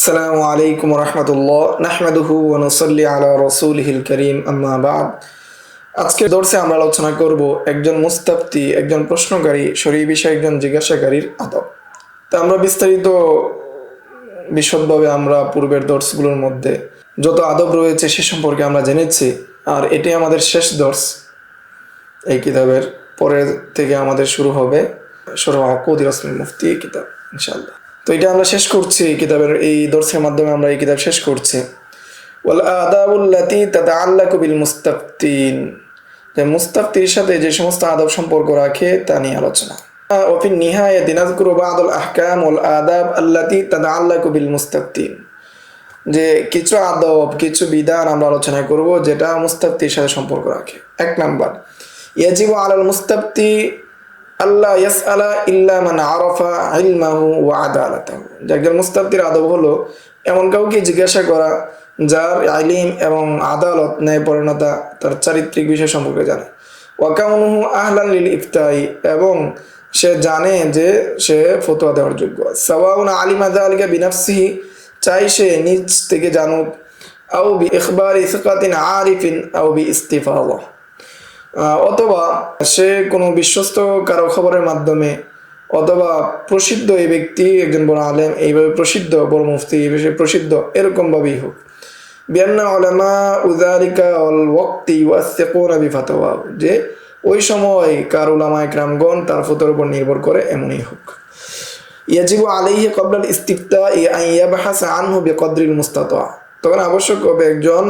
আসসালামু আলাইকুম রহমতুল্লাহ নাহমাদুহু ওয়া নুসাল্লি আলা রাসূলিহিল কারীম আম্মা বা'দ। আজকের দর্সে আমরা আলোচনা করব একজন মুস্তাফতি, একজন প্রশ্নকারী, শরীয়ী বিষয়ে একজন জিজ্ঞাসাকারীর আদব। তা আমরা বিস্তারিত বিশদভাবে আমরা পূর্বের দর্সগুলোর মধ্যে যত আদব রয়েছে সে সম্পর্কে আমরা জেনেছি, আর এটাই আমাদের শেষ দর্স এই কিতাবের। পরের থেকে আমাদের শুরু হবে শরহ আকুদি রাসমিল মুফতি কিতাব ইনশাআল্লাহ। তো এটা আমরা শেষ করছি কিতাবের এই দর্সের মাধ্যমে আমরা এই কিতাব শেষ করছি। ওয়াল আদাবুল্লাতি তাতাআল্লাকু বিল মুস্তাফতিন, যে মুস্তাফতির সাথে যে সমস্ত আদব সম্পর্ক রাখে তা নিয়ে আলোচনা। ওয়া ফি নিহায়াতি নাযকুরু বা'দুল আহকাম ওয়াল আদাব আল্লাতি তাতাআল্লাকু বিল মুস্তাফতিন, যে কিছু আদব, কিছু বিধান আমরা আলোচনা করব যেটা মুস্তাফতির সাথে সম্পর্ক রাখে। এক নাম্বার, ইয়াজিবু আলাল মুস্তাফতি আল্লাহ ইয়াসআলা ইল্লা মান আরাফা ইলমাহু ওয়া আদালাতাহু, যে একজন মুস্তাফতির আদব হলো এমন কাউকে জিজ্ঞাসা করা যার ইলম এবং আদালত, ন্যায়পরায়ণতা, তার চারিত্রিক বিষয় সম্পর্কে জানে। ওয়া কাউনুহু আহলান লিল ইফতাই, এবং সে জানে যে সে ফতোয়া দেওয়ার যোগ্য। সাওয়াউন আলিমা যালিকা বিনাফসিহি, চাই সে নিজ থেকে জানুক, আও বি ইখবারি সিকাতিন আরিফিন আও বি ইস্তিফাদা, অথবা সে কোনো বিশ্বস্ত কারো খবরের মাধ্যমে, অথবা প্রসিদ্ধ এই ব্যক্তি একজন বড় আলেম, এইভাবে প্রসিদ্ধ, বড় মুফতি এই বিষয়ে প্রসিদ্ধ, এরকমভাবেই হোক। বিআন্না উলামা উযালিকা ওয়াল ওয়াক্তি ওয়াসিকুনা বিফাতাওয়া, যে ওই সময় কার উলামা ইকরামগণ তার ফতোয়ার উপর নির্ভর করে, এমনই হোক। ইয়াজিবু আলাইহি ক্বাবলাল ইস্তিফতাই আন ইয়াবহাসা আনহু বিকদরিল মুস্তাতা, তখন আবশ্যক হবে একজন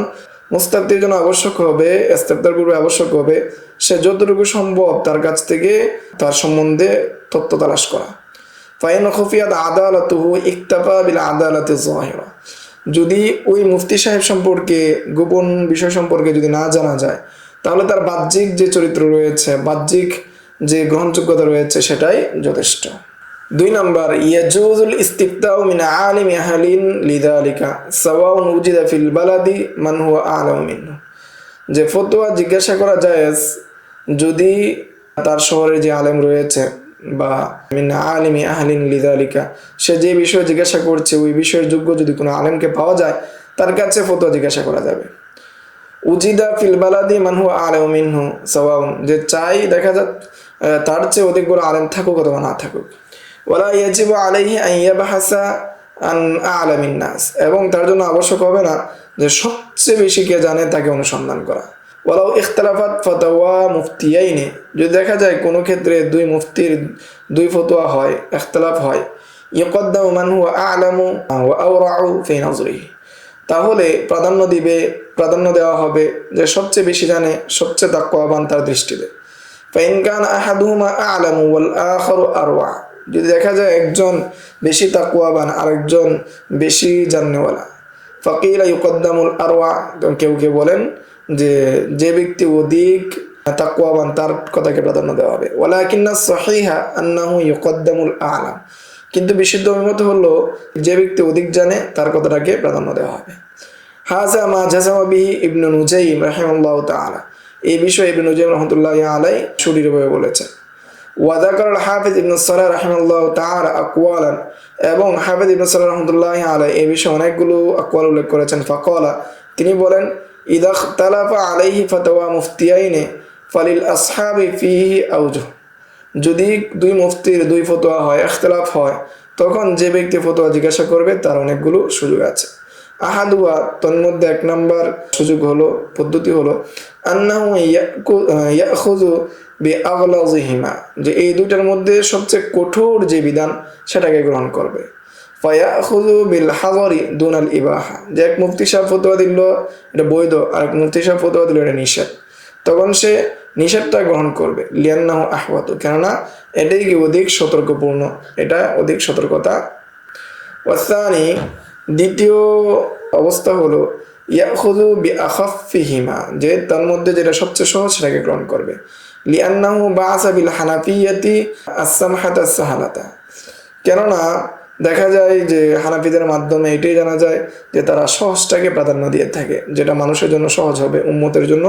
মুস্তাফতির জন্য আবশ্যক হবে, ইস্তিফতার পূর্বে আবশ্যক হবে সে যতটুকু সম্ভব তার কাছ থেকে তার সম্বন্ধে তথ্য তালাশ করা। ফাইন খুফিয়াত আদালাতুহু ইকতাফা বিল আদালাতি যাহিরা, যদি ওই মুফতি সাহেব সম্পর্কে, গোপন বিষয় সম্পর্কে যদি না জানা যায়, তাহলে তার বাহ্যিক যে চরিত্র রয়েছে, বাহ্যিক যে গ্রহণযোগ্যতা রয়েছে সেটাই যথেষ্ট। দুই নাম্বার, ইয়াজুজুল ইস্তিফতাউ মিন আলিমি আহলিন লিযালিকা সাওয়াউন উজিদা ফিল বালাদি মান হুয়া আ'লামু মিনহু, যে ফতোয়া জিজ্ঞাসা করা জায়েজ যদি তার শহরে যে আলেম রয়েছে, বা মিন আলিমি আহলিন লিযালিকা, সে যে বিষয়ে জিজ্ঞাসা করছে ওই বিষয়ের যোগ্য যদি কোনো আলেমকে পাওয়া যায় তার কাছে ফতোয়া জিজ্ঞাসা করা যাবে। উজিদা ফিল বালাদি মান হুয়া আ'লামু মিনহু সাওয়াউন, যে চাই দেখা যাক তার চেয়ে অধিক বড় আলেম থাকুক অথবা না থাকুক। ওয়ালা ইয়াজিবু আলাইহি আন ইয়াবহাসা আন আ'লামিন নাস, এবং তার জন্য আবশ্যক হবে না যে সবচেয়ে বেশি কে জানে তাকে অনুসন্ধান করা। ওয়ালাউ ইখতালাফাত ফাতাওয়া মুফতিয়াইনি, যদি দেখা যায় কোনো ক্ষেত্রে দুই মুফতির দুই ফতোয়া হয়, ইখতিলাফ হয়, ইউকদ্দামু মান হুয়া আ'লামু ওয়া আওরাউ ফি নজরিহি, তাহলে প্রাধান্য দেওয়া হবে যে সবচেয়ে বেশি জানে, সবচেয়ে তাকওয়াবান তার দৃষ্টিতে। ফাইন কানা আহাদুহুমা আ'লামু ওয়াল আখারু আরওয়া, যদি দেখা যায় একজন বেশি তাকওয়াবান আর একজন বেশি জাননেওয়ালা, ফাকিলা ইউকদ্দামুল আরওয়া, কেউ কেউ বলেন যে যে ব্যক্তি অধিক তাকওয়াবান তার কথাকে প্রাধান্য দেওয়া হবে। ওয়ালাকিন্নাস সহিহা আন্নাহু ইউকদ্দামুল আ'লাম, কিন্তু বিশুদ্ধ অভিমত হলো যে ব্যক্তি অধিক জানে তার কথাটাকে প্রাধান্য দেওয়া হবে। হাযা মা জাযামা বিহি ইবনু নুজাইম রাহিমাহুল্লাহু তাআলা, এই বিষয়ে ইবনু নুজাইম রাহমাতুল্লাহি আলাইহি সুদৃঢ়ভাবে বলেছেন। ওয়াদাকার হাফিজ ইবনে সালাহ রাহিমাহুল্লাহু তাআলা আকওয়ালান, এবং হাফিজ ইবনে সালাহ রাহমাতুল্লাহি আলাইহি এই বিষয়ে অনেকগুলো আকওয়াল উল্লেখ করেছেন। ফাকালা, তিনি বলেন, ইদা ইখতালাফা আলাইহি ফাতাওয়া মুফতিয়াইনি ফালিল আসহাবি ফিহি আওজুহ, যদি দুই মুফতির দুই ফতোয়া হয়, ইখতিলাফ হয়, তখন যে ব্যক্তি ফতোয়া জিজ্ঞাসা করবে তার অনেকগুলো সুযোগ আছে। আহাদুয়া, তন্মধ্যে এক নাম্বার সুযোগ হলো, পদ্ধতি হলো, আন্নাহু ইয়াখুযু বিআগলাযিহিমা, যে এই দুইটার মধ্যে সবচেয়ে কঠোর যে বিধান সেটাকে গ্রহণ করবে। ফায়াখুযু বিল হাযরি দুনাল ইবাহা, যে এক মুফতি সাহেব ফতোয়া দিল এটা বৈধ, আর এক মুফতি সাহেব ফতোয়া দিল এটা নিষেধ, তখন সে নিষেধটা গ্রহণ করবে। লিয়ান্নাহু আহওয়াতু, কেননা এটাই কি অধিক সতর্কপূর্ণ, এটা অধিক সতর্কতা। ওয়াসানি, দ্বিতীয় অবস্থা হলো, ইয়াখুযু বিআখাফফিহিমা, যে তার মধ্যে যেটা সবচেয়ে সহজ সেটাকে গ্রহণ করবে। লিআন্নাহু বা'আসা বিল হানাফিয়াতি আস-সামহাতা আস-সাহালাতা, কেননা দেখা যায় যে হানাফিদের মাধ্যমে এটাই জানা যায় যে তারা সহজটাকে প্রাধান্য দিয়ে থাকে, যেটা মানুষের জন্য সহজ হবে, উম্মতের জন্য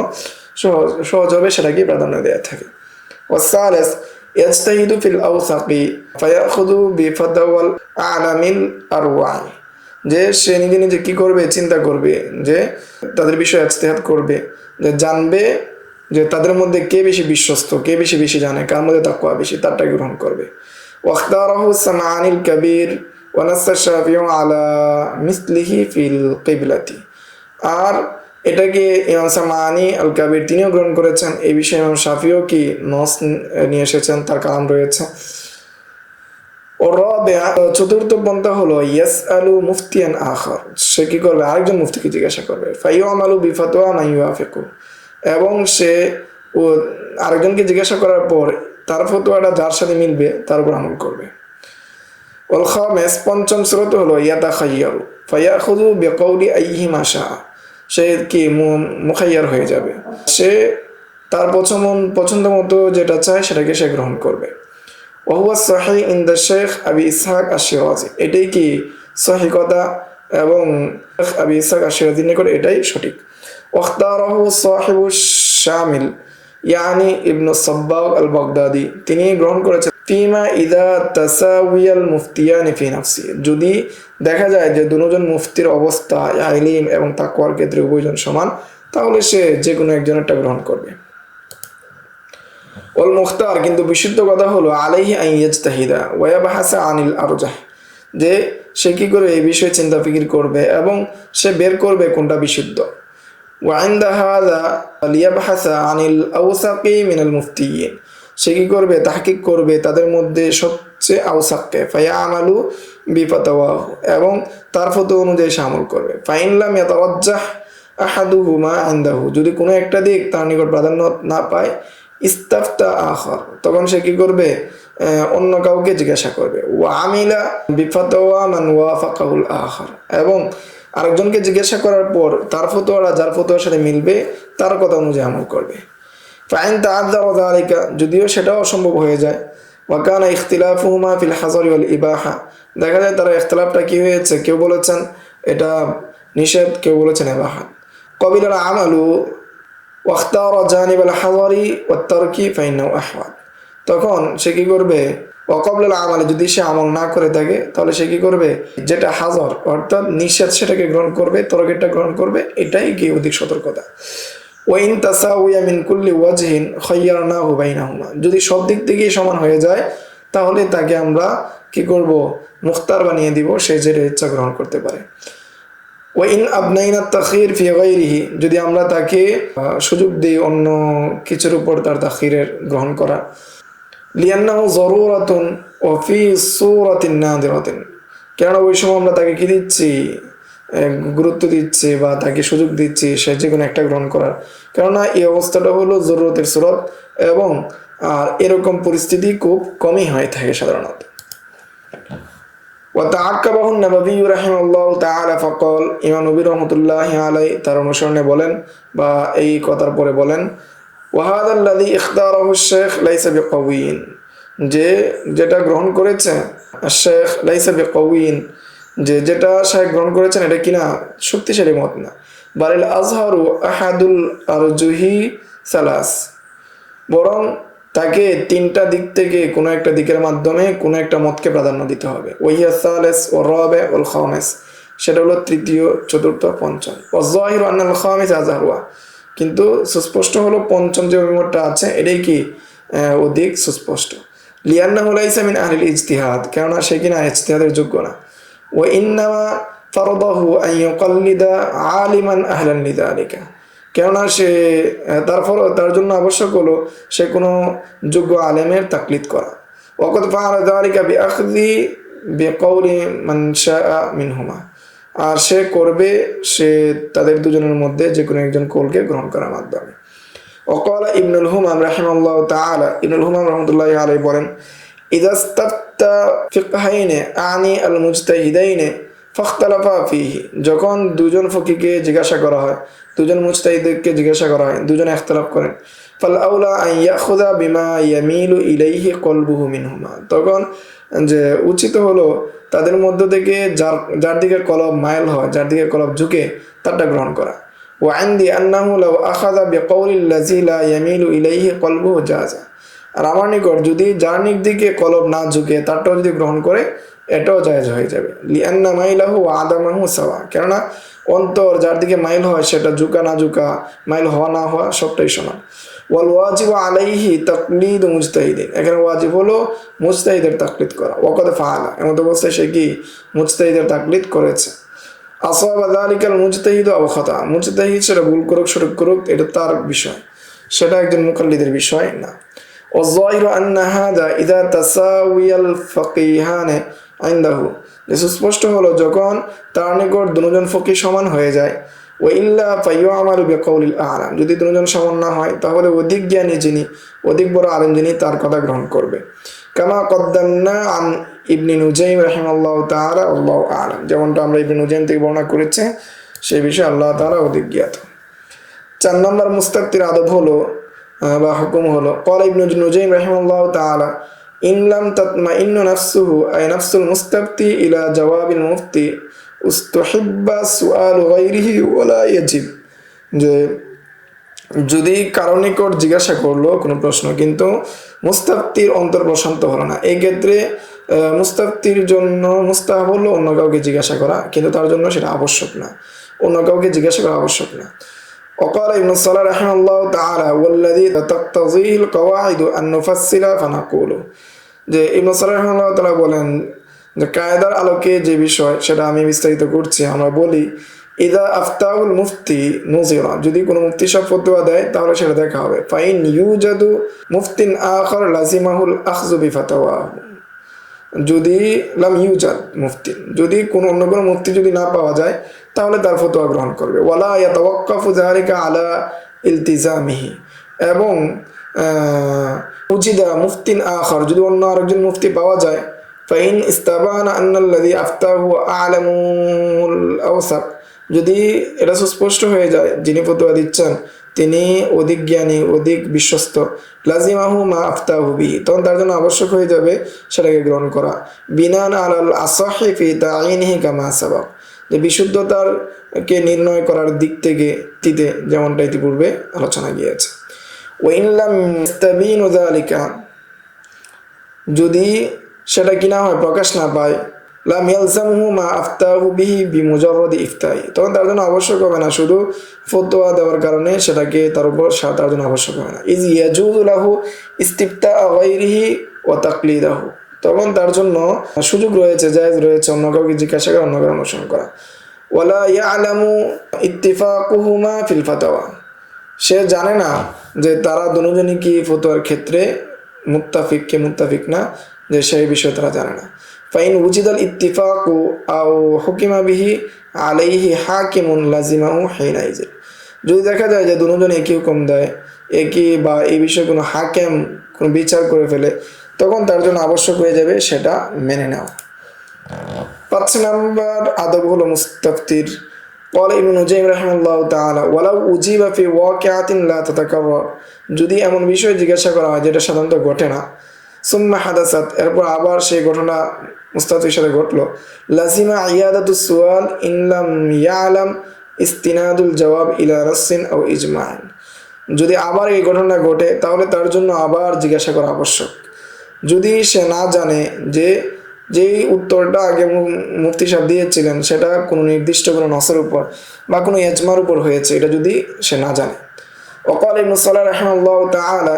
সহজ হবে সেটাকে প্রাধান্য দেওয়া থাকে। ওয়াসালিস ইয়াজতাহিদু ফিল আওসাকি ফায়াখুযু বিফাতাওয়াল আ'লামিল আরওয়াই, যে সে নিজে নিজে কি করবে, চিন্তা করবে, যে তাদের বিষয়ে ইজতিহাদ করবে, যে জানবে যে তাদের মধ্যে কে বেশি বিশ্বস্ত, কে বেশি বেশি জানে, কার মধ্যে তাকওয়া বেশি, তারটাই গ্রহণ করবে। ওয়াখতারাহু সামআনিল কবির ওয়া নাসা শাফিউ আলা মিসলিহি ফিল কিবলাতি। আর এটাকে ইমাম সামানি আল কাবির তিনিও গ্রহণ করেছেন। এই বিষয়ে ইমাম শাফিও কি নস নিয়ে এসেছেন, তার কালাম রয়েছে। চতুর্থ পন্থা হলো ইয়াসআলু মুফতিয়ান আখার, সে কি করবে, আরেকজন মুফতিকে জিজ্ঞাসা করবে। ফায়ুআমালু বিফাতওয়া মান ইউআফিকু, এবং সে ও আরেকজনকে জিজ্ঞাসা করার পর তার ফতোয়াটা যার সাথে মিলবে তার উপর আমল করবে। ওয়াল খামিস, পঞ্চম শর্ত হলো ইয়াতাখায়্যারু ফায়াখুযু বিকাউলি আইহিমা শাআ, সে কি মুখায়্যার হয়ে যাবে, সে তার পছন্দ মতো যেটা চায় সেটাকে সে গ্রহণ করবে। ওহুয়া সহিহ ইনদা শেখ আবি ইসহাক আশ-শিরাজি, এটাই কি সহিহ কথা, এবং আবি ইসহাক আশ-শিরাজির নিকট এটাই সঠিক। ওয়াখতারাহু সাহিবু শামিল ইয়ানি ইবনু সাব্বাগ আল বাগদাদি, তিনি গ্রহণ করেছেন ফিমা ইদা তাসাউয়াল মুফতিয়ানি ফি নাফসি, যদি দেখা যায় যে দুজন মুফতির অবস্থা ইলম এবং তাকওয়ার ক্ষেত্রে উভয়জন সমান, তাহলে সে যে কোনো একজনেরটা গ্রহণ করবে। ওয়াল মুখতার, কিন্তু বিশুদ্ধ কথা হলো আলাইহি আন ইয়াজতাহিদা ওয়া ইয়াবহাসা আনিল আরজাহ, যে সে কি করে এই বিষয়ে চিন্তা ফিকির করবে এবং সে বের করবে কোনটা বিশুদ্ধ। ওয়া ইনদা হাযা লিয়াবহাসা আনিল আওসাকি মিনাল মুফতিয়িন, সে কি করবে, তাহকিক করবে তাদের মধ্যে সবচেয়ে আওসাককে, ফায়ামালু বিফাতাওয়াহু, এবং তার ফতোয়া অনুযায়ী সে আমল করবে। ফাইন লাম ইয়াতারাজ্জাহ আহাদুহুমা ইনদাহু, যদি কোনো একটা দিক তার নিকট প্রাধান্য না পায়, ইস্তাফতা আখার, তখন সে কি করবে, অন্য কাউকে জিজ্ঞাসা করবে। ওয়া আমিলা বিফাতাওয়া মান ওয়াফাকাহুল আখার, এবং আরেকজনকে জিজ্ঞাসা করার পর তার ফতোয়াটা যার ফতোয়ার সাথে মিলবে তার কথা অনুযায়ী আমল করবে। ফাইন তাআদ্দারা যালিকা, যদিও সেটাও অসম্ভব হয়ে যায়। ওয়া কানা ইখতিলাফুহুমা ফিল হাযরি ওয়াল ইবাহা, দেখা যায় তারা ইখতিলাফটা কি হয়েছে, কেউ বলেছেন এটা নিষেধ, কেউ বলেছেন ইবাহা। ক্বাবিলাল আমালু ওয়াখতারা জানিবাল হাযরি ওয়াত তারকি ফাইন্নাহু আহওয়াত, তখন সে কি করবে, ওয়াকাবলাল আমালে, যদি সে আমল না করে থাকে তাহলে সে কি করবে, যেটা হাজর অর্থাৎ নিষেধ সেটাকে গ্রহণ করবে, তরকিটা গ্রহণ করবে, এটাই কি অধিক সতর্কতা। ওয়াইন তাসাউয়া মিন কুল্লি ওয়াজহিন খায়্যারনাহু বাইনাহুমা, যদি সব দিক থেকেই সমান হয়ে যায় তাহলে তাকে আমরা কি করব, মুখতার বানিয়ে দিব, সে যেটা ইচ্ছা গ্রহণ করতে পারে। ওয়াইন আবনাইনা তাখির ফি গায়রিহি, যদি আমরা তাকে সুযোগ দিই অন্য কিছুর উপর তার তাখিরের গ্রহণ করা। লিয়ান্নাহু যরুরাতুন ওয়া ফি সূরাতিন নাদিরাতিন, কেন ওই সময় আমরা তাকে কি দিচ্ছি, গুরুত্ব দিচ্ছি বা তাকে সুযোগ দিচ্ছি সে যে কোনো একটা গ্রহণ করার, কেননা এই অবস্থাটা হলো জরুরতের সুরত, এবং আর এরকম পরিস্থিতি খুব কমই হয়ে থাকে সাধারণত। وتعقبه النبوي رحمه الله تعالى فقال, ইমাম নবী রাহমাতুল্লাহি আলাইহি তার অনুসরণে বলেন বা এই কথার পরে বলেন, وهذا الذي اختاره الشيخ ليس بقوي, যে যেটা গ্রহণ করেছে শেখ লাইসা বিকাউইন, যে যেটা শেখ গ্রহণ করেছেন এটা কিনা শক্তিশালী মত না। বালিল আজহারু আহাদুল আরজুহি সালাস, বরং তাকে তিনটা দিক থেকে কোনো একটা দিকের মাধ্যমে কোনো একটা মতকে প্রাধান্য দিতে হবে। ওয়াহিয়া সালেস ও রাবে ওল খামেস, সেটা হলো তৃতীয়, চতুর্থ, পঞ্চম। ওয়াজাহিরু আন্নাল খামিস আজহারুয়া, কিন্তু সুস্পষ্ট হলো পঞ্চম যে অভিমতটা আছে এটাই কি অধিক সুস্পষ্ট। লিয়ান্নাহু লাইসা মিন আহলিল ইজতিহাদ, কেননা সে কিনা ইজতিহাদের যোগ্য না। ওয়া ইন্নামা ফারদাহু আন ইউকাল্লিদা আলিমান আহলান লিযালিকা, কেননা সে তার জন্য আবশ্যক হলো সে কোনো যোগ্য আলেমের তাকলিদ করা। ওয়াকাদ ফাআলা যালিকা বিআখযি বিকাউলি মান শাআ মিনহুমা, আর সে করবে সে তাদের দুজনের মধ্যে যে কোনো একজন কৌলকে গ্রহণ করার মাধ্যমে। ওয়াকালা ইবনুল হুমাম রাহিমাহুল্লাহু তাআলা, ইবনুল হুমাম রাহমাতুল্লাহি আলাইহি বলেন, ইযা ইসতাফতা ফিকহাইনে আনি আল মুজতাহিদাইনে ফাখতালাফা ফীহি, যখন দুজন ফকিহকে জিজ্ঞাসা করা হয়, দুজন মুজতাহিদকে জিজ্ঞাসা করা হয়, দুজন ইখতিলাফ করেন, ফাল আউলা আন ইয়াখুযা বিমা ইয়ামিলু ইলাইহি কলবুহু মিনহুমা, তখন যে উচিত হলো তাদের মধ্য থেকে যার দিকে কলব মাইল হয়, যার দিকে কলব ঝুঁকে, তারটা গ্রহণ করা। ওয়া ইনদি আন্নাহু লাউ আখাযা বিকাউলিল লাযী লা ইয়ামিলু ইলাইহি কলবুহু জাযা, আর আমার নিকট যদি যার দিকে কলব না ঝুঁকে তারটাও যদি গ্রহণ করে এটাও জায়েজ হয়ে যাবে। লিআন্না মাইলাহু ওয়া আদামাহু সাওয়া, কেননা অন্তর যার দিকে মাইল হয় সেটা ঝুঁকা না ঝুঁকা, মাইল হওয়া না হওয়া সবটাই সমান। ওয়াল ওয়াজিবু আলাইহি তাকলিদু মুজতাহিদিন, এখানে ওয়াজিব হলো মুজতাহিদের তাকলিদ করা। ওয়াকাদ ফাআলা, এমন অবস্থায় সে কি মুজতাহিদের তাকলিদ করেছে। আসাবা যালিকাল মুজতাহিদু আও খাতা, মুজতাহিদ সেটা ভুল করুক সঠিক করুক এটা তার বিষয়, সেটা একজন মুকাল্লিদের বিষয় না। والظاهر أن هذا إذا تساوي الفقيهان عنده, সুস্পষ্ট হলো যখন তার নিকট দুজন ফকিহ সমান হয়ে যায়। ওয়াইল্লা ফায়ুআমালু বিকাউলিল আ'লাম, যদি দুজন সমান না হয় তাহলে অধিক জ্ঞানী যিনি, অধিক বড় আলেম যিনি তার কথা গ্রহণ করবে। কামা কদ্দামনা আন ইবনে নুজাইম রাহিমাহুল্লাহু তাআলা আল্লাহু আ'লাম, যেমনটা আমরা ইবনে নুজাইম থেকে বর্ণনা করেছি সেই বিষয়ে আল্লাহ তাআলা অধিক জ্ঞাত। 4 নম্বর মুস্তাফতির আদব হলো বা হুকুম হলো, ক্বালা ইবনে নুজাইম রাহিমাহুল্লাহু তাআলা ইন লাম তাতমাইন্নু নাফসুহু আই নাফসুল মুস্তাফতি ইলা জাওয়াবিল মুফতি উস্তুহিব্বা সুআলু গায়রিহি ওয়ালা ইয়াজিব, যে যদি কারো নিকট জিজ্ঞাসা করলো কোনো প্রশ্ন কিন্তু মুস্তাফতির অন্তর প্রশান্ত হলো না, এই ক্ষেত্রে মুস্তাফতির জন্য মুস্তাহাব হলো অন্য কাউকে জিজ্ঞাসা করা, কিন্তু তার জন্য সেটা আবশ্যক না, অন্য কাউকে জিজ্ঞাসা করা আবশ্যক না। وقال ابن الصلاح رحمه الله تعالى والذي تقتضيه القواعد أن نفصل فنقول, যে ইবনে সালাহ রাহিমাহুল্লাহ তাআলা বলেন যে কায়দার আলোকে যে বিষয় সেটা আমি বিস্তারিত করছি, আমরা বলি ইদা আফতাউল মুফতি নুজিরা, যদি কোনো মুফতি সাহেব ফতোয়া দেয় তাহলে সেটা দেখা হবে। ফাইন ইউজাদু মুফতিন আখার লাজিমাহুল আখযু বিফাতাওয়াহু, যদি লাম ইউজাদ মুফতি, যদি কোনো অন্য কোনো মুফতি যদি না পাওয়া যায় তাহলে তার ফতোয়া গ্রহণ করবে। ওয়ালা ইয়াতাওয়াক্কাফু যালিকা আলা ইলতিজামিহি, এবং উজিদা মুফতিন আখার, যদি অন্য আরেকজন মুফতি পাওয়া যায়, ফাইন ইস্তাবানা আন্নাল্লাযী আফতাহু আ'লামুল আওসাক, যদি এটা সুস্পষ্ট হয়ে যায় যিনি ফতোয়া দিচ্ছেন তিনি অধিক জ্ঞানী অধিক বিশ্বস্ত, লাজিমাহু মা আফতাহু বিহি, তখন তার জন্য আবশ্যক হয়ে যাবে সেটাকে গ্রহণ করা। বিনান আলাল আসাহি ফি তাঈনিহি কামা সাবাক, যে বিশুদ্ধতারকে নির্ণয় করার দিক থেকে তিতে যেমনটা ইতিপূর্বে আলোচনা গিয়েছে। ওয়াইন লাম ইস্তাবিনু যালিকা, যদি সেটা কিনা হয় প্রকাশ না পায়, লাম ইয়ালজামহু মা আফতাহু বিহি বিমুজাররাদি ইফতাই, তখন তার জন্য আবশ্যক হবে না শুধু ফতোয়া দেওয়ার কারণে সেটাকে তার উপর তার জন্য আবশ্যক হবে না। ইজ ইয়াজুযু লাহু ইস্তিফতাউ গায়রিহি ওয়া তাকলিদাহু, তখন তার জন্য সুযোগ রয়েছে, জায়েজ রয়েছে অন্য কাউকে জিজ্ঞাসা করা, অন্য কারো অনুসরণ করা। ওয়ালা ইয়ালামু ইত্তিফাকুহুমা ফিল ফাতাওয়া, সে জানে না যে তারা দুজনই কি ফতোয়ার ক্ষেত্রে মুত্তাফিক কে মুত্তাফিক না, যে সেই বিষয়ে তারা জানে না। ফাইন উজিদাল ইত্তিফাকু আও হুকিমা বিহি আলাইহি হাকিমুন লাজিমাহু হিনাইজিন, যদি দেখা যায় যে দুজন একই হুকুম দেয়, একই বা এই বিষয়ে কোনো হাকিম কোনো বিচার করে ফেলে, তখন তার জন্য আবশ্যক হয়ে যাবে সেটা মেনে নেওয়া। 5 নম্বর আদব হলো মুস্তাফতির, ক্বালা ইবনে নুজাইম রাহিমাহুল্লাহু তাআলা ওয়ালাউ উজিবা ফি ওয়াকিআতিন লা তাতাকাররার, যদি এমন বিষয় জিজ্ঞাসা করা হয় যেটা সাধারণত ঘটে না, সুম্মা হাদাসাত, এরপর আবার সেই ঘটনা মুস্তাফতির সাথে ঘটলো, লাজিমা ইয়াদাতুস সুআল ইন লাম ইয়ালাম ইস্তিনাদুল জবাব ইলা রাসিন আও ইজমা'ন, যদি আবার এই ঘটনা ঘটে তাহলে তার জন্য আবার জিজ্ঞাসা করা আবশ্যক, যদি সে না জানে যে যেই উত্তরটা আগে মুফতি সাহেব দিয়েছিলেন সেটা কোনো নির্দিষ্ট কোনো নসের উপর বা কোনো ইজমার উপর হয়েছে, এটা যদি সে না জানে। ওয়াকাল ইবনে সালাহ রাহিমাহুল্লাহু তাআলা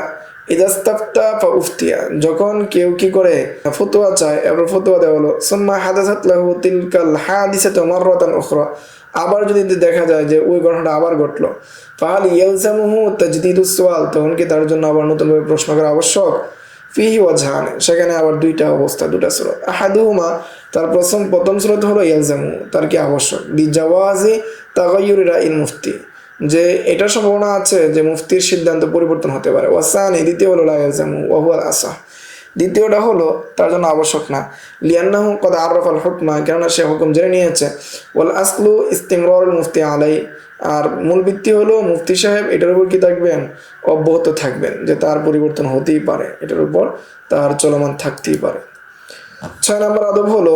ইযা ইস্তাফতা ফাউফতিয়া, যখন কেউ কি করে ফতোয়া চায় এবার ফতোয়া দেওয়া হলো, সুম্মা হাদাসাত লাহু তিলকাল হাদিসাতু মাররাতান উখরা, আবার যদি দেখা যায় যে ওই ঘটনাটা আবার ঘটলো, ফাহাল ইয়ালজামুহু তাজদীদুস সুআল, তখন কি তার জন্য আবার নতুনভাবে প্রশ্ন করা আবশ্যক? ফিহি ওয়াজহান, সেখানে আবার দুইটা অবস্থা, দুটা সুরত। আহাদুহুমা, তার প্রথম সুরত হলো ইয়ালজামু, তার কি আবশ্যক, লিজাওয়াজি তাগায়্যুরি রাইল মুফতি, যে এটা সম্ভাবনা আছে যে মুফতির সিদ্ধান্ত পরিবর্তন হতে পারে। ওয়াসানি, দ্বিতীয় হলো লা ইয়ালজামু ওয়া হুয়াল আসাহ, দ্বিতীয়টা হলো তার জন্য আবশ্যক না, লিআন্নাহু ক্বাদ আরাফাল হুকমা, কেননা সে হুকুম জেনে নিয়েছে। ওয়াল আসলু ইস্তিমরারুল মুফতি আলাই, আর মূল ভিত্তি হলো মুফতি সাহেব এটার উপর কি থাকবেন, অব্যাহত থাকবেন, যে তার পরিবর্তন হতেই পারে, এটার উপর তার চলমান থাকতেই পারে। 6 নম্বর আদব হলো,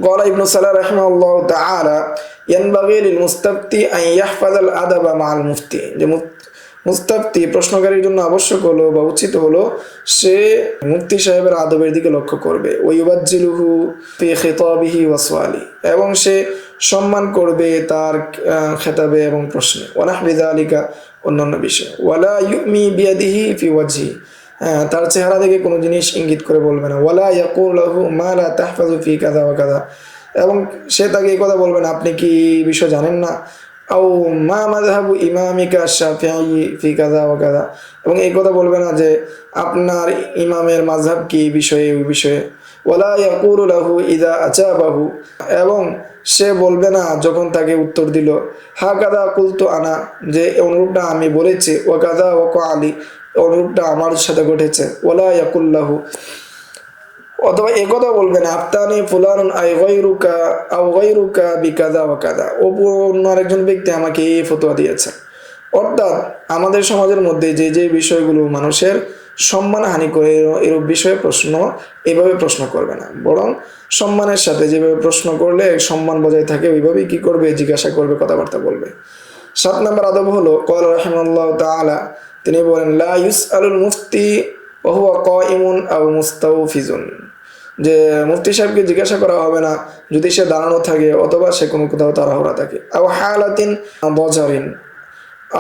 ক্বালা ইবনে সালাহ রাহিমাহুল্লাহু তাআলা ইয়ানবাগি লিল মুস্তাফতি আন ইয়াহফাযাল আদাবা মাআল মুফতি, যে মুস্তাফতি প্রশ্নকারীর জন্য আবশ্যক হলো বা উচিত হলো সে মুফতি সাহেবের আদবের দিকে লক্ষ্য করবে, ওয়ুবাজ্জিলুহু ফি খিতাবিহি ওয়া সুআলি, এবং সে সম্মান করবে তার খেতাবে এবং প্রশ্নে, ওয়া নাহবি যালিকা, অন্যান্য বিষয়, ওয়ালা ইউমি বিয়াদিহি ফি ওয়াজহি, তার চেহারা থেকে কোনো জিনিস ইঙ্গিত করে বলবে না, ওয়ালা ইয়াকুল লাহু মা লা তাহফাযু ফি কাযা ওয়া কাযা, এবং সে তাকে এই কথা বলবে না আপনি কি বিষয় জানেন না, আও মা মাযহাবু ইমামিকা শাফিঈ ফি কাযা ওয়া কাযা, এবং এই কথা বলবে না যে আপনার ইমামের মাযহাব কি বিষয়ে ওই বিষয়ে, ওয়ালা ইয়াকুলু লাহু ইযা আজাবাহু, এবং সে বলবে না যখন তাকে উত্তর দিল, হাকাযা কুলতু আনা, যে অনুরূপটা আমি বলেছি, ওয়া কাযা ওয়াকা আলী, অনুরূপটা আমার সাথে ঘটেছে, ওয়ালা ইয়াকুল লাহু, অথবা এই কথা বলবে না আফতানি ফুলানুন আই গায়রুকা আও গায়রুকা বিকাযা ওয়া কাযা, অন্য আরেকজন ব্যক্তি আমাকে এই ফতোয়া দিয়েছে। অর্থাৎ আমাদের সমাজের মধ্যে যে যে বিষয়গুলো মানুষের সম্মানহানি করে এরূপ বিষয়ে এভাবে প্রশ্ন করবে না, বরং সম্মানের সাথে যেভাবে প্রশ্ন করলে সম্মান বজায় থাকে ওইভাবেই কি করবে, জিজ্ঞাসা করবে, কথাবার্তা বলবে। 7 নম্বর আদব হলো ক্বালা রাহিমাহুল্লাহু তাআলা, তিনি বলেন লা ইউসআলুল মুফতি ওয়া হুয়া কাইমুন আও মুস্তাওফিজুন, যে মুফতি সাহেবকে জিজ্ঞাসা করা হবে না যদি সে দাঁড়ানো থাকে অথবা সে কোনো কোথাও তাড়াহুড়া থাকে, আও হালাতিন বজারিন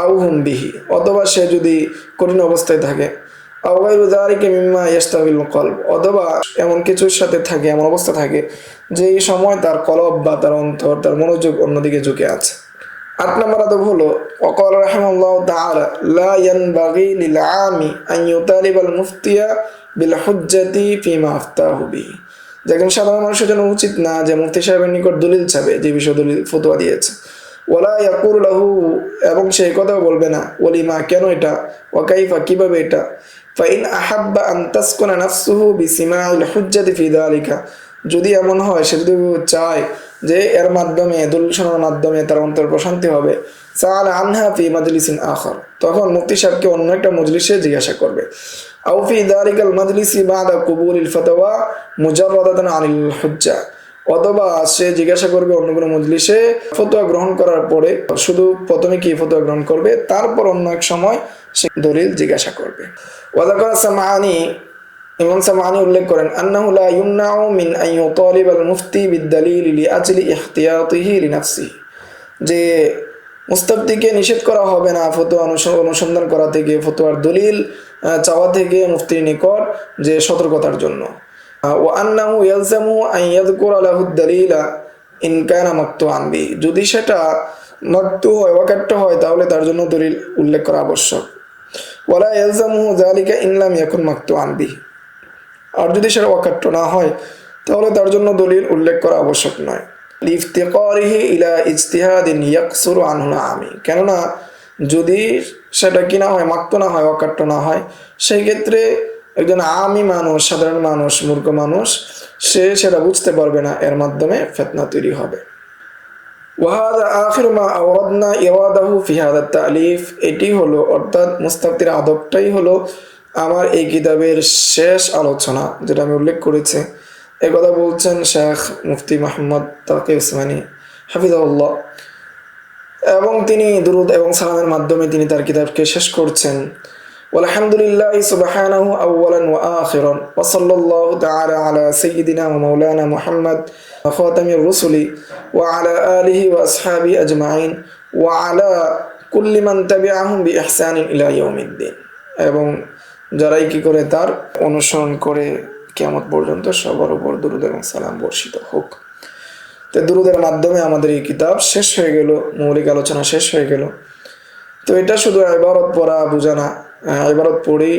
আও হুম বিহি, অথবা সে যদি কঠিন অবস্থায় থাকে, আও গায়রু যালিকা মিম্মা ইয়াস্তাবিল কলব, অথবা এমন কিছুর সাথে থাকে, এমন অবস্থা থাকে যে এই সময় তার কলব বা তার অন্তর, তার মনোযোগ অন্যদিকে ঝুঁকে আছে। 8 নম্বর আদব হলো ওয়াকাল রাহিমাহুল্লাহু তাআলা লা ইয়ানবাগি লিল আমি আন ইউতালিবাল মুফতিয়া বিল হুজ্জাতি ফিমা আফতাহু বিহি, যে একজন সাধারণ মানুষের জন্য উচিত না যে মুফতি সাহেবের নিকট দলিল চাবে যে বিষয়ে দলিল ফতোয়া দিয়েছে, ওয়ালা ইয়াকুলু লাহু, এবং সে কথাও বলবে না ওয়ালিমা, কেন এটা, ওয়া কাইফা, কিভাবে এটা, ফাইন আহাব্বা আন তাসকুনা নাফসুহু বিসিমাইল হুজ্জাতি ফি যালিকা, যদি এমন হয় সে যদি চায় যে এর মাধ্যমে দলিল শোনার মাধ্যমে তার অন্তর প্রশান্তি হবে, সাআলা আনহা ফি মাজলিসিন আখার, তখন মুফতি সাহেবকে অন্য একটা মজলিসে জিজ্ঞাসা করবে, আও ফি যালিকাল মাজলিসি বাদা কুবুলিল ফাতাওয়া মুজাররাদাতান আনিল হুজ্জা, অথবা সে জিজ্ঞাসা করবে অন্য কোনো মজলিসে ফতোয়া গ্রহণ করার পরে, শুধু প্রথমে কি ফতোয়া গ্রহণ করবে, তারপর অন্য এক সময় সে দলিল জিজ্ঞাসা করবে। ওয়াযাকারা সামাআনী, ইমাম সামাআনী উল্লেখ করেন আন্নাহু লা ইউমনাউ মিন আন ইউতালিবাল মুফতি বিদ-দালিল লিআজলি ইহতিয়াতিহি লিনাফসিহি, যে মুস্তাফতিকে নিষেধ করা হবে না ফতোয়া অনুসন্ধান করা থেকে, ফতোয়ার দলিল চাওয়া থেকে মুফতির নিকট, যে সতর্কতার জন্য। ওয়া আন্নাহু ইয়ালজামু আন ইয়াযকুরা লাহু দালিলা ইন কানা মাকতুআন বিহি, যদি সেটা মাকতু হয়, ওয়াকাট্ট হয়, তাহলে তার জন্য দলিল উল্লেখ করা আবশ্যক। ওয়ালা ইয়ালজামু যালিকা ইন লাম ইয়াকুন মাকতুআন বিহি, আর যদি সেটা ওয়াকাট্ট না হয় তাহলে তার জন্য দলিল উল্লেখ করা আবশ্যক নয়। লিফতিকারিহি ইলা ইজতিহাদিন ইয়াকসুরু আনহু আমি, কেননা যদি সেটা কি না হয়, মাকতু না হয়, ওয়াকাট্ট না হয়, সেই ক্ষেত্রে একজন আমি মানুষ, সাধারণ মানুষ, মূর্খ মানুষ, সে সেটা বুঝতে পারবে না, এর মাধ্যমে ফিতনা তৈরি হবে। ওয়াহাদা আখির মা আওরাদনা ইরাদাহু ফি হাদা তালিফ, এটি হলো অর্থাৎ মুস্তাফতির আদবটাই হলো আমার এই কিতাবের শেষ আলোচনা, যেটা আমি উল্লেখ করেছি। এই কথা বলছেন শেখ মুফতি মুহাম্মদ তাকি উসমানী হাফিজাহুল্লাহ, এবং তিনি দুরুদ এবং সালামের মাধ্যমে তিনি তার কিতাবকে শেষ করছেন। আলহামদুলিল্লাহি সুবহানাহু আউওয়ালান ওয়া আখিরান, ওয়া সাল্লাল্লাহু তাআলা আলা সাইয়্যিদিনা ওয়া মাওলানা মুহাম্মদ খাতামির রুসুলি ওয়া আলা আলিহি ওয়া আসহাবিহি আজমাইন ওয়া আলা কুল্লি মান তাবিআহুম বিইহসানিন ইলা ইয়াউমিদ্দিন, এবং যারাই কি করে তার অনুসরণ করে কিয়ামত পর্যন্ত সবার উপর দুরুদ এবং সালাম বর্ষিত হোক। তো দুরুদের মাধ্যমে আমাদের এই কিতাব শেষ হয়ে গেল, মৌলিক আলোচনা শেষ হয়ে গেল। তো এটা শুধু ইবারত পড়া বোঝা না, ইবারত পড়েই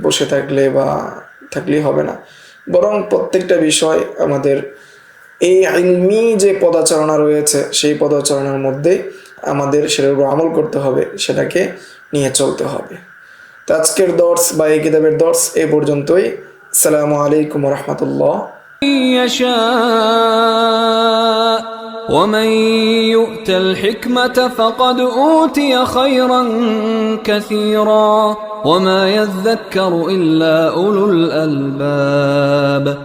বসে থাকলেই হবে না, বরং প্রত্যেকটা বিষয় আমাদের এই ইলমি যে পদাচারণা রয়েছে সেই পদাচারণার মধ্যে আমাদের সেটার উপর আমল করতে হবে, সেটাকে নিয়ে চলতে হবে। তো আজকের দর্স বা এই কিতাবের দর্স এ পর্যন্তই। আসসালামু আলাইকুম ওয়া রাহমাতুল্লাহ। ومن يؤت الحكمة فقد أوتي خيرا كثيرا وما يذكر إلا أولو الألباب